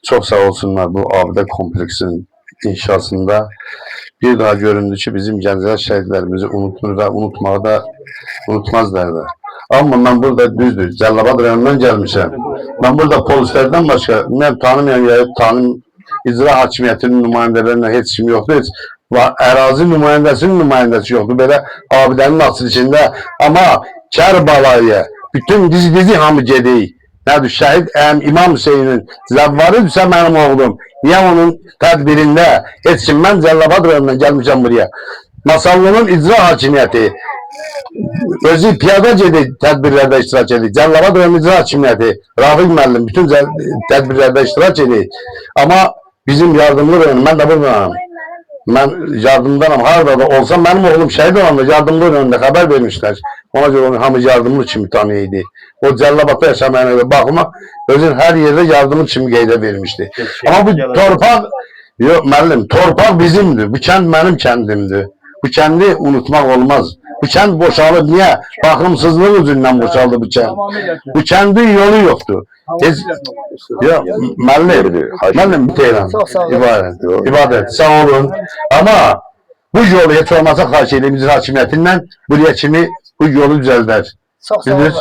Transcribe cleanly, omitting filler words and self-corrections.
Çok sağ olsunlar bu abide kompleksinin inşasında. Bir daha göründü ki bizim Gəncələr şəhidlərimizi unutur ve unutmağı da unutmazlar da. Ama ben burada düzdür, Cəlilabad rayonundan gelmişim. Ben burada polislerden başka, ben tanımayan ya icra hakimiyyətinin nümayəndələrinə heç kim yoxdur. Heç ərazi nümayəndəsinin nümayəndəsi yoxdur. Belə abidənin açılışında. Ama Kərbalaya bütün dizi hamı gedik. Nədir, şəhid İmam Hüseynin zəvvarıdırsa mənim oğlum. Niyə onun tədbirində heç kim, mən Cəlilabad rayonundan gəlmişəm buraya. Masallının icra hakimiyyəti özü piyada gedik tədbirlərdə iştirak edik. Cəlilabad rayonunun icra hakimiyyəti Rafiq müəllim bütün tədbirlərdə iştirak edik. Ama bizim yardımlı rayonum, mən də buradayım. Ben yardımdanım. Harada da olsam benim oğlum şehit olanda yardımlı önünde haber vermişler. Ona göre onu hamı yardımlı kimi tanıydı. O Cəlilabadda yaşamayan bakıma özün her yerde yardımlı kimi qeydə vermişti. Ama bu torpaq, yok müəllim, torpaq bizimdir. Bu kənd benim kendimdir. Bu kendi unutmak olmaz. Bu kent boşalır. Niye? Bakımsızlık yüzünden boşaldı bu kent. Bu kendin yolu yoktu. Ya müəllim biteyim. İbadet. Sağ olun. Ama bu yolu hiç olmazsa xahiş edeyim icra hakimiyyətindən buraya kimi bu yolu düzəldər. Sağ olun.